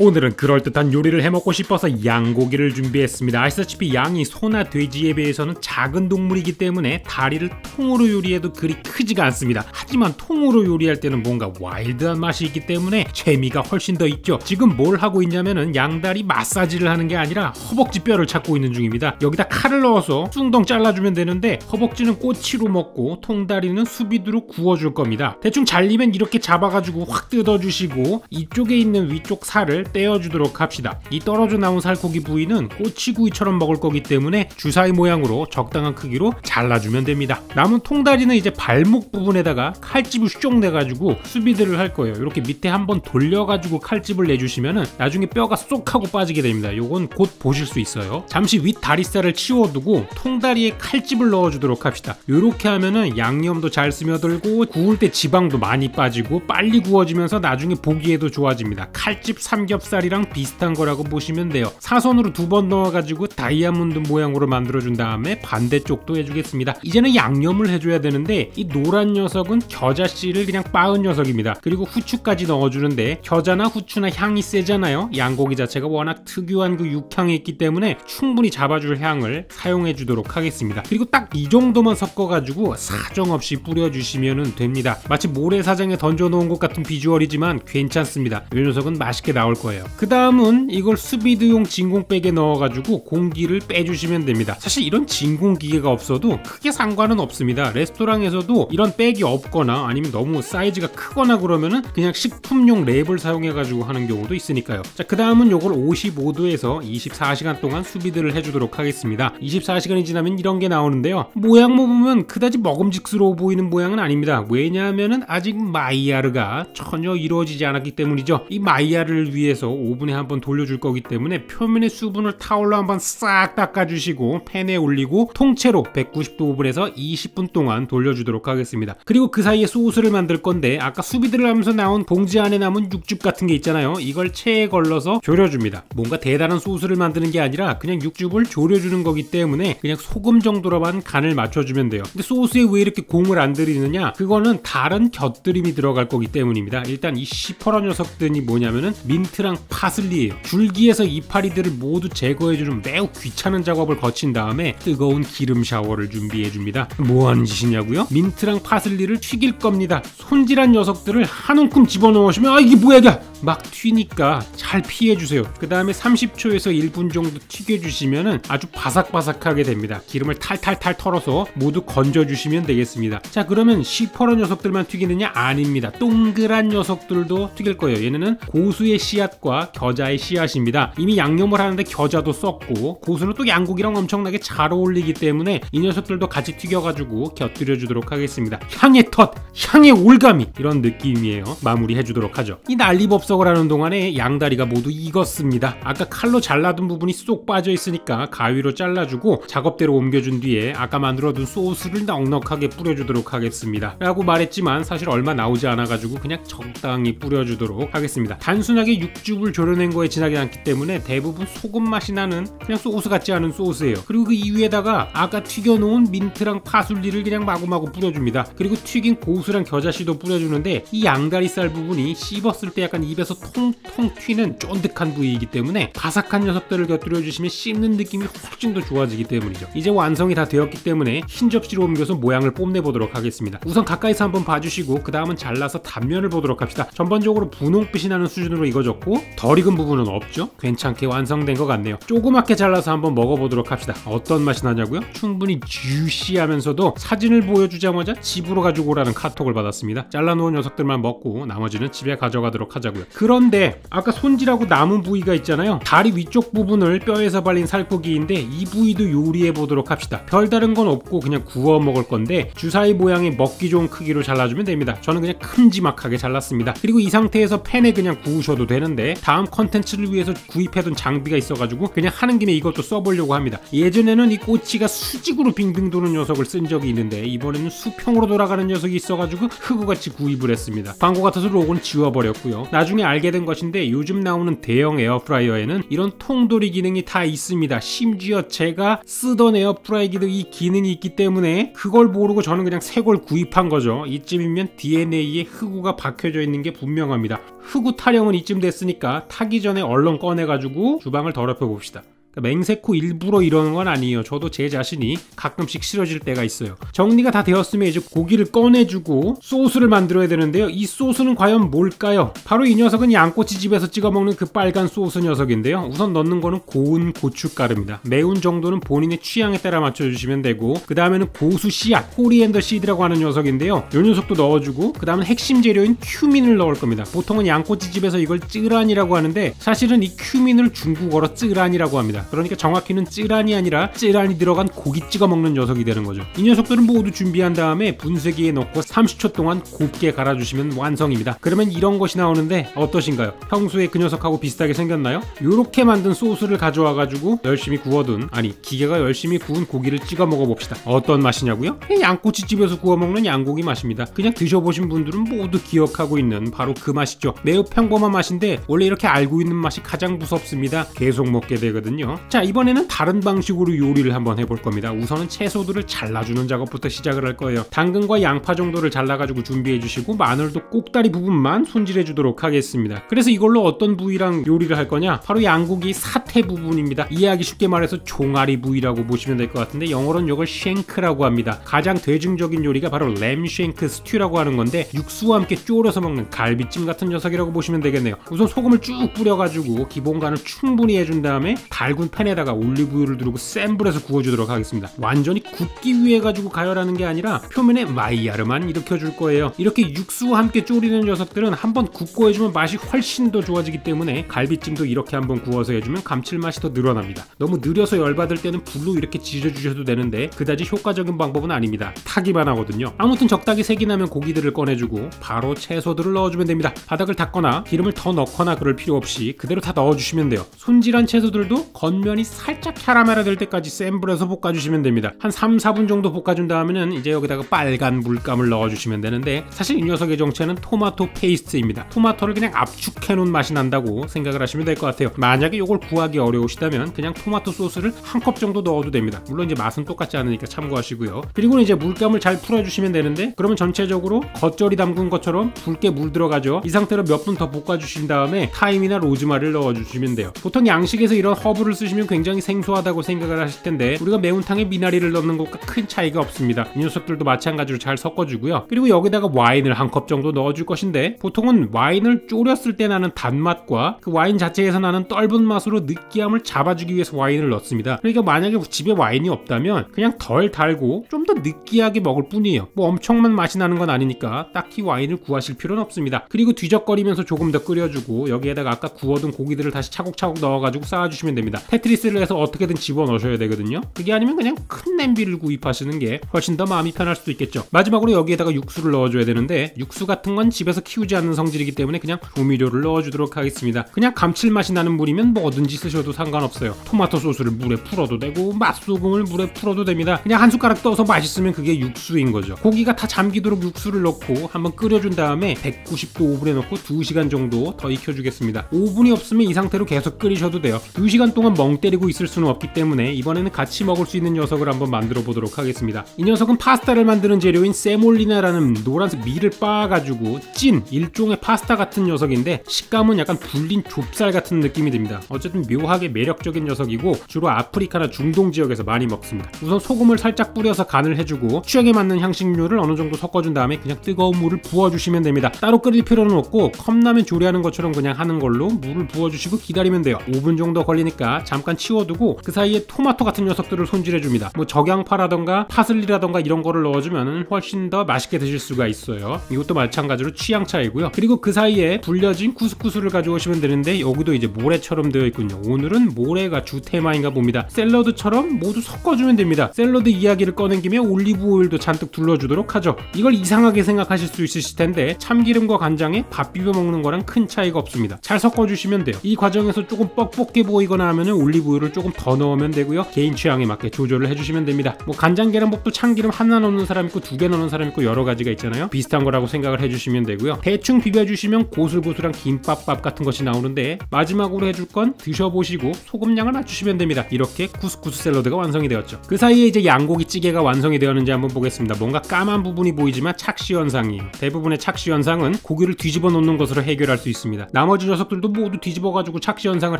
오늘은 그럴듯한 요리를 해먹고 싶어서 양고기를 준비했습니다. 아시다시피 양이 소나 돼지에 비해서는 작은 동물이기 때문에 다리를 통으로 요리해도 그리 크지가 않습니다. 하지만 통으로 요리할 때는 뭔가 와일드한 맛이 있기 때문에 재미가 훨씬 더 있죠. 지금 뭘 하고 있냐면은 양다리 마사지를 하는 게 아니라 허벅지 뼈를 찾고 있는 중입니다. 여기다 칼을 넣어서 숭덩 잘라주면 되는데 허벅지는 꼬치로 먹고 통다리는 수비드로 구워줄 겁니다. 대충 잘리면 이렇게 잡아가지고 확 뜯어주시고 이쪽에 있는 위쪽 살을 떼어주도록 합시다. 이 떨어져 나온 살코기 부위는 꼬치구이처럼 먹을 거기 때문에 주사위 모양으로 적당한 크기로 잘라주면 됩니다. 남은 통다리는 이제 발목 부분에다가 칼집을 쭉 내가지고 수비드를 할 거예요. 이렇게 밑에 한번 돌려가지고 칼집을 내주시면은 나중에 뼈가 쏙 하고 빠지게 됩니다. 요건 곧 보실 수 있어요. 잠시 윗 다리살을 치워두고 통다리에 칼집을 넣어주도록 합시다. 이렇게 하면은 양념도 잘 스며들고 구울 때 지방도 많이 빠지고 빨리 구워지면서 나중에 보기에도 좋아집니다. 칼집 삼겹살이랑 비슷한 거라고 보시면 돼요. 사선으로 2번 넣어가지고 다이아몬드 모양으로 만들어준 다음에 반대쪽도 해주겠습니다. 이제는 양념을 해줘야 되는데 이 노란 녀석은 겨자씨를 그냥 빻은 녀석입니다. 그리고 후추까지 넣어주는데 겨자나 후추나 향이 세잖아요. 양고기 자체가 워낙 특유한 그 육향이 있기 때문에 충분히 잡아줄 향을 사용해 주도록 하겠습니다. 그리고 딱 이 정도만 섞어가지고 사정없이 뿌려주시면 됩니다. 마치 모래사장에 던져놓은 것 같은 비주얼이지만 괜찮습니다. 이 녀석은 맛있게 나올 거예요. 그 다음은 이걸 수비드용 진공백에 넣어가지고 공기를 빼주시면 됩니다. 사실 이런 진공기계가 없어도 크게 상관은 없습니다. 레스토랑에서도 이런 백이 없거나 아니면 너무 사이즈가 크거나 그러면은 그냥 식품용 랩을 사용해가지고 하는 경우도 있으니까요. 자, 그 다음은 요걸 55도에서 24시간 동안 수비드를 해주도록 하겠습니다. 24시간이 지나면 이런 게 나오는데요. 모양만 보면 그다지 먹음직스러워 보이는 모양은 아닙니다. 왜냐하면은 아직 마이야르가 전혀 이루어지지 않았기 때문이죠. 이 마이야르를 위해서 오븐에 한번 돌려줄 거기 때문에 표면의 수분을 타올로 한번 싹 닦아주시고 팬에 올리고 통째로 190도 오븐에서 20분 동안 돌려주도록 하겠습니다. 그리고 그 사이에 소스를 만들 건데 아까 수비드를 하면서 나온 봉지 안에 남은 육즙 같은 게 있잖아요. 이걸 체에 걸러서 졸여줍니다. 뭔가 대단한 소스를 만드는 게 아니라 그냥 육즙을 졸여주는 거기 때문에 그냥 소금 정도로만 간을 맞춰주면 돼요. 근데 소스에 왜 이렇게 공을 안 들이느냐? 그거는 다른 곁들임이 들어갈 거기 때문입니다. 일단 이 시퍼런 녀석들이 뭐냐면은 민트랑 파슬리예요. 줄기에서 이파리들을 모두 제거해주는 매우 귀찮은 작업을 거친 다음에 뜨거운 기름 샤워를 준비해줍니다. 뭐하는 짓이냐고요? 민트랑 파슬리를 튀길 겁니다. 손질한 녀석들을 한 움큼 집어넣으시면 이게 뭐야 이게! 막 튀니까 잘 피해주세요. 그 다음에 30초에서 1분 정도 튀겨주시면은 아주 바삭바삭하게 됩니다. 기름을 탈탈탈 털어서 모두 건져주시면 되겠습니다. 자, 그러면 시퍼런 녀석들만 튀기느냐? 아닙니다. 동그란 녀석들도 튀길 거예요. 얘네는 고수의 씨앗과 겨자의 씨앗입니다. 이미 양념을 하는데 겨자도 썼고 고수는 또 양고기랑 엄청나게 잘 어울리기 때문에 이 녀석들도 같이 튀겨가지고 곁들여 주도록 하겠습니다. 향의 덫, 향의 올가미 이런 느낌이에요. 마무리해 주도록 하죠. 이 난리법석을 하는 동안에 양다리가 모두 익었습니다. 아까 칼로 잘라둔 부분이 쏙 빠져 있으니까 가위로 잘라주고 작업대로 옮겨준 뒤에 아까 만들어둔 소스를 넉넉하게 뿌려주도록 하겠습니다. 라고 말했지만 사실 얼마 나오지 않아가지고 그냥 적당히 뿌려주도록 하겠습니다. 단순하게 육즙을 졸여낸 거에 지나지 않기 때문에 대부분 소금 맛이 나는 그냥 소스 같지 않은 소스예요. 그리고 그 이유에다가 아까 튀겨놓은 민트랑 파슬리를 그냥 마구마구 뿌려줍니다. 그리고 튀긴 고수랑 겨자씨도 뿌려주는데 이 양다리살 부분이 씹었을 때 약간 입에서 통통 튀는 쫀득한 부위이기 때문에 바삭한 녀석들을 곁들여주시면 씹는 느낌이 훨씬 더 좋아지기 때문이죠. 이제 완성이 다 되었기 때문에 흰 접시로 옮겨서 모양을 뽐내보도록 하겠습니다. 우선 가까이서 한번 봐주시고 그 다음은 잘라서 단면을 보도록 합시다. 전반적으로 분홍빛이 나는 수준으로 익어졌고 덜 익은 부분은 없죠. 괜찮게 완성된 것 같네요. 조그맣게 잘라서 한번 먹어보도록 합시다. 어떤 맛이 나냐고요? 충분히 주시하면서도 사진을 보여주자마자 집으로 가지고 오라는 카톡을 받았습니다. 잘라놓은 녀석들만 먹고 나머지는 집에 가져가도록 하자고요. 그런데 아까 손질하고 남은 부위가 있잖아요. 다리 위쪽 부분을 뼈에서 발린 살코기인데 이 부위도 요리해 보도록 합시다. 별다른 건 없고 그냥 구워 먹을 건데 주사위 모양의 먹기 좋은 크기로 잘라주면 됩니다. 저는 그냥 큼지막하게 잘랐습니다. 그리고 이 상태에서 팬에 그냥 구우셔도 되는데 다음 컨텐츠를 위해서 구입해둔 장비가 있어가지고 그냥 하는 김에 이것도 써보려고 합니다. 예전에는 이 꼬치가 수직으로 빙빙 도는 녀석을 쓴 적이 있는데 이번에는 수평으로 돌아가는 녀석이 있어가지고 흑우같이 구입을 했습니다. 광고 같아서 로고는 지워버렸고요. 나중에 나중에 알게 된 것인데 요즘 나오는 대형 에어프라이어에는 이런 통돌이 기능이 다 있습니다. 심지어 제가 쓰던 에어프라이기도 이 기능이 있기 때문에 그걸 모르고 저는 그냥 새 걸 구입한 거죠. 이쯤이면 DNA에 흑우가 박혀져 있는 게 분명합니다. 흑우 타령은 이쯤 됐으니까 타기 전에 얼른 꺼내가지고 주방을 더럽혀 봅시다. 맹세코 일부러 이러는 건 아니에요. 저도 제 자신이 가끔씩 싫어질 때가 있어요. 정리가 다 되었으면 이제 고기를 꺼내주고 소스를 만들어야 되는데요. 이 소스는 과연 뭘까요? 바로 이 녀석은 양꼬치집에서 찍어 먹는 그 빨간 소스 녀석인데요. 우선 넣는 거는 고운 고춧가루입니다. 매운 정도는 본인의 취향에 따라 맞춰주시면 되고, 그 다음에는 고수 씨앗, 코리앤더 씨드라고 하는 녀석인데요. 이 녀석도 넣어주고, 그 다음은 핵심 재료인 큐민을 넣을 겁니다. 보통은 양꼬치집에서 이걸 쯔란이라고 하는데 사실은 이 큐민을 중국어로 쯔란이라고 합니다. 그러니까 정확히는 쯔란이 아니라 쯔란이 들어간 고기 찍어 먹는 녀석이 되는 거죠. 이 녀석들은 모두 준비한 다음에 분쇄기에 넣고 30초 동안 곱게 갈아주시면 완성입니다. 그러면 이런 것이 나오는데 어떠신가요? 평소에 그 녀석하고 비슷하게 생겼나요? 이렇게 만든 소스를 가져와가지고 열심히 구워둔, 아니 기계가 열심히 구운 고기를 찍어 먹어봅시다. 어떤 맛이냐고요? 양꼬치집에서 구워 먹는 양고기 맛입니다. 그냥 드셔보신 분들은 모두 기억하고 있는 바로 그 맛이죠. 매우 평범한 맛인데 원래 이렇게 알고 있는 맛이 가장 무섭습니다. 계속 먹게 되거든요. 자, 이번에는 다른 방식으로 요리를 한번 해볼 겁니다. 우선은 채소들을 잘라주는 작업부터 시작을 할 거예요. 당근과 양파 정도를 잘라가지고 준비해 주시고, 마늘도 꼭다리 부분만 손질해 주도록 하겠습니다. 그래서 이걸로 어떤 부위랑 요리를 할 거냐? 바로 양고기 사태 부분입니다. 이해하기 쉽게 말해서 종아리 부위라고 보시면 될 것 같은데 영어로는 이걸 쉔크라고 합니다. 가장 대중적인 요리가 바로 램 쉔크 스튜라고 하는 건데 육수와 함께 졸여서 먹는 갈비찜 같은 녀석이라고 보시면 되겠네요. 우선 소금을 쭉 뿌려가지고 기본 간을 충분히 해준 다음에 달군 팬에다가 올리브유를 두르고 센 불에서 구워주도록 하겠습니다. 완전히 굽기 위해 가지고 가열하는 게 아니라 표면에 마이야르만 일으켜줄 거예요. 이렇게 육수와 함께 졸이는 녀석들은 한번 굽고 해주면 맛이 훨씬 더 좋아지기 때문에 갈비찜도 이렇게 한번 구워서 해주면 감칠맛이 더 늘어납니다. 너무 느려서 열받을 때는 불로 이렇게 지져주셔도 되는데 그다지 효과적인 방법은 아닙니다. 타기만 하거든요. 아무튼 적당히 색이 나면 고기들을 꺼내주고 바로 채소들을 넣어주면 됩니다. 바닥을 닦거나 기름을 더 넣거나 그럴 필요 없이 그대로 다 넣어주시면 돼요. 손질한 채소들도 겉면이 살짝 캐러멜화 될 때까지 센 불에서 볶아주시면 됩니다. 한 3-4분 정도 볶아준 다음에는 이제 여기다가 빨간 물감을 넣어주시면 되는데, 사실 이 녀석의 정체는 토마토 페이스트입니다. 토마토를 그냥 압축해 놓은 맛이 난다고 생각을 하시면 될 것 같아요. 만약에 이걸 구하기 어려우시다면 그냥 토마토 소스를 한 컵 정도 넣어도 됩니다. 물론 이제 맛은 똑같지 않으니까 참고하시고요. 그리고 이제 물감을 잘 풀어주시면 되는데, 그러면 전체적으로 겉절이 담근 것처럼 붉게 물 들어가죠. 이 상태로 몇 분 더 볶아주신 다음에 타임이나 로즈마리를 넣어주시면 돼요. 보통 양식에서 이런 허브를 쓰시면 굉장히 생소하다고 생각을 하실 텐데 우리가 매운탕에 미나리를 넣는 것과 큰 차이가 없습니다. 이 녀석들도 마찬가지로 잘 섞어주고요. 그리고 여기다가 와인을 한 컵 정도 넣어줄 것인데, 보통은 와인을 졸였을 때 나는 단맛과 그 와인 자체에서 나는 떫은 맛으로 느끼함을 잡아주기 위해서 와인을 넣습니다. 그러니까 만약에 집에 와인이 없다면 그냥 덜 달고 좀 더 느끼하게 먹을 뿐이에요. 뭐 엄청난 맛이 나는 건 아니니까 딱히 와인을 구하실 필요는 없습니다. 그리고 뒤적거리면서 조금 더 끓여주고 여기에다가 아까 구워둔 고기들을 다시 차곡차곡 넣어가지고 쌓아주시면 됩니다. 테트리스를 해서 어떻게든 집어넣으셔야 되거든요. 그게 아니면 그냥 큰 냄비를 구입하시는 게 훨씬 더 마음이 편할 수도 있겠죠. 마지막으로 여기에다가 육수를 넣어줘야 되는데, 육수 같은 건 집에서 키우지 않는 성질이기 때문에 그냥 조미료를 넣어주도록 하겠습니다. 그냥 감칠맛이 나는 물이면 뭐든지 쓰셔도 상관없어요. 토마토 소스를 물에 풀어도 되고 맛소금을 물에 풀어도 됩니다. 그냥 한 숟가락 떠서 맛있으면 그게 육수인 거죠. 고기가 다 잠기도록 육수를 넣고 한번 끓여준 다음에 190도 오븐에 넣고 2시간 정도 더 익혀주겠습니다. 오븐이 없으면 이 상태로 계속 끓이셔도 돼요. 2시간 동안 멍 때리고 있을 수는 없기 때문에 이번에는 같이 먹을 수 있는 녀석을 한번 만들어 보도록 하겠습니다. 이 녀석은 파스타를 만드는 재료인 세몰리나라는 노란색 밀을 빻아가지고 찐 일종의 파스타 같은 녀석인데, 식감은 약간 불린 좁쌀 같은 느낌이 듭니다. 어쨌든 묘하게 매력적인 녀석이고 주로 아프리카나 중동 지역에서 많이 먹습니다. 우선 소금을 살짝 뿌려서 간을 해주고 취향에 맞는 향신료를 어느 정도 섞어준 다음에 그냥 뜨거운 물을 부어주시면 됩니다. 따로 끓일 필요는 없고 컵라면 조리하는 것처럼 그냥 하는 걸로 물을 부어주시고 기다리면 돼요. 5분 정도 걸리니까 잠깐 치워두고 그 사이에 토마토 같은 녀석들을 손질해줍니다. 뭐 적양파라던가 파슬리라던가 이런 거를 넣어주면 훨씬 더 맛있게 드실 수가 있어요. 이것도 마찬가지로 취향 차이고요. 그리고 그 사이에 불려진 쿠스쿠스를 가져오시면 되는데, 여기도 이제 모래처럼 되어 있군요. 오늘은 모래가 주 테마인가 봅니다. 샐러드처럼 모두 섞어주면 됩니다. 샐러드 이야기를 꺼낸 김에 올리브 오일도 잔뜩 둘러주도록 하죠. 이걸 이상하게 생각하실 수 있으실 텐데 참기름과 간장에 밥 비벼 먹는 거랑 큰 차이가 없습니다. 잘 섞어주시면 돼요. 이 과정에서 조금 뻑뻑해 보이거나 하면 좋아하시면 올리브유를 조금 더 넣으면 되고요. 개인 취향에 맞게 조절을 해주시면 됩니다. 뭐 간장 계란법도 참기름 하나 넣는 사람 있고 2개 넣는 사람 있고 여러 가지가 있잖아요. 비슷한 거라고 생각을 해주시면 되고요. 대충 비벼주시면 고슬고슬한 김밥밥 같은 것이 나오는데 마지막으로 해줄 건 드셔보시고 소금량을 맞추시면 됩니다. 이렇게 쿠스쿠스 샐러드가 완성이 되었죠. 그 사이에 이제 양고기 찌개가 완성이 되었는지 한번 보겠습니다. 뭔가 까만 부분이 보이지만 착시 현상이에요. 대부분의 착시 현상은 고기를 뒤집어 놓는 것으로 해결할 수 있습니다. 나머지 녀석들도 모두 뒤집어가지고 착시 현상을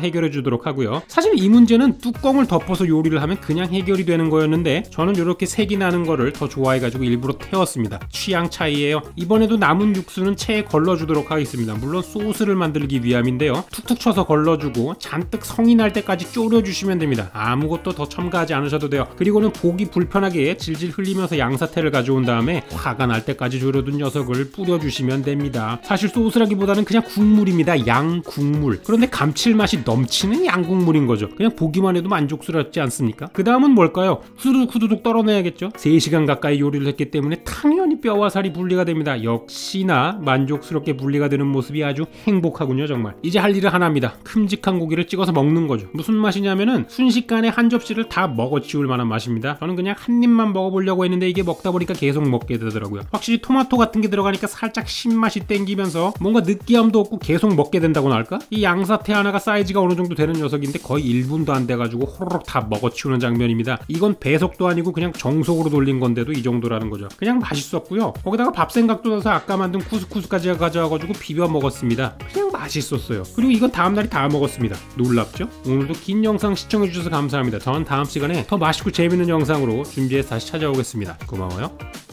해결해 주도록 하고요. 사실 이 문제는 뚜껑을 덮어서 요리를 하면 그냥 해결이 되는 거였는데 저는 이렇게 색이 나는 거를 더 좋아해가지고 일부러 태웠습니다. 취향 차이예요. 이번에도 남은 육수는 체에 걸러주도록 하겠습니다. 물론 소스를 만들기 위함인데요. 툭툭 쳐서 걸러주고 잔뜩 성이 날 때까지 졸여주시면 됩니다. 아무것도 더 첨가하지 않으셔도 돼요. 그리고는 보기 불편하게 질질 흘리면서 양사태를 가져온 다음에 화가 날 때까지 졸여둔 녀석을 뿌려주시면 됩니다. 사실 소스라기보다는 그냥 국물입니다. 양국물. 그런데 감칠맛이 넘치는 양국물인 거죠. 그냥 보기만 해도 만족스럽지 않습니까? 그 다음은 뭘까요? 후두둑 떨어내야겠죠? 3시간 가까이 요리를 했기 때문에 당연히 뼈와 살이 분리가 됩니다. 역시나 만족스럽게 분리가 되는 모습이 아주 행복하군요, 정말. 이제 할 일은 하나입니다. 큼직한 고기를 찍어서 먹는 거죠. 무슨 맛이냐면은 순식간에 한 접시를 다 먹어치울 만한 맛입니다. 저는 그냥 한 입만 먹어보려고 했는데 이게 먹다 보니까 계속 먹게 되더라고요. 확실히 토마토 같은 게 들어가니까 살짝 신맛이 땡기면서 뭔가 느끼함도 없고 계속 먹게 된다고나 할까? 이 양사태 하나가 사이즈가 어느 정도 되는 녀석인데 거의 1분도 안 돼가지고 호로록 다 먹어치우는 장면입니다. 이건 배속도 아니고 그냥 정속으로 돌린 건데도 이 정도라는 거죠. 그냥 맛있었고요. 거기다가 밥 생각도 나서 아까 만든 쿠스쿠스까지 가져와가지고 비벼 먹었습니다. 그냥 맛있었어요. 그리고 이건 다음날이 다 먹었습니다. 놀랍죠? 오늘도 긴 영상 시청해주셔서 감사합니다. 전 다음 시간에 더 맛있고 재밌는 영상으로 준비해서 다시 찾아오겠습니다. 고마워요.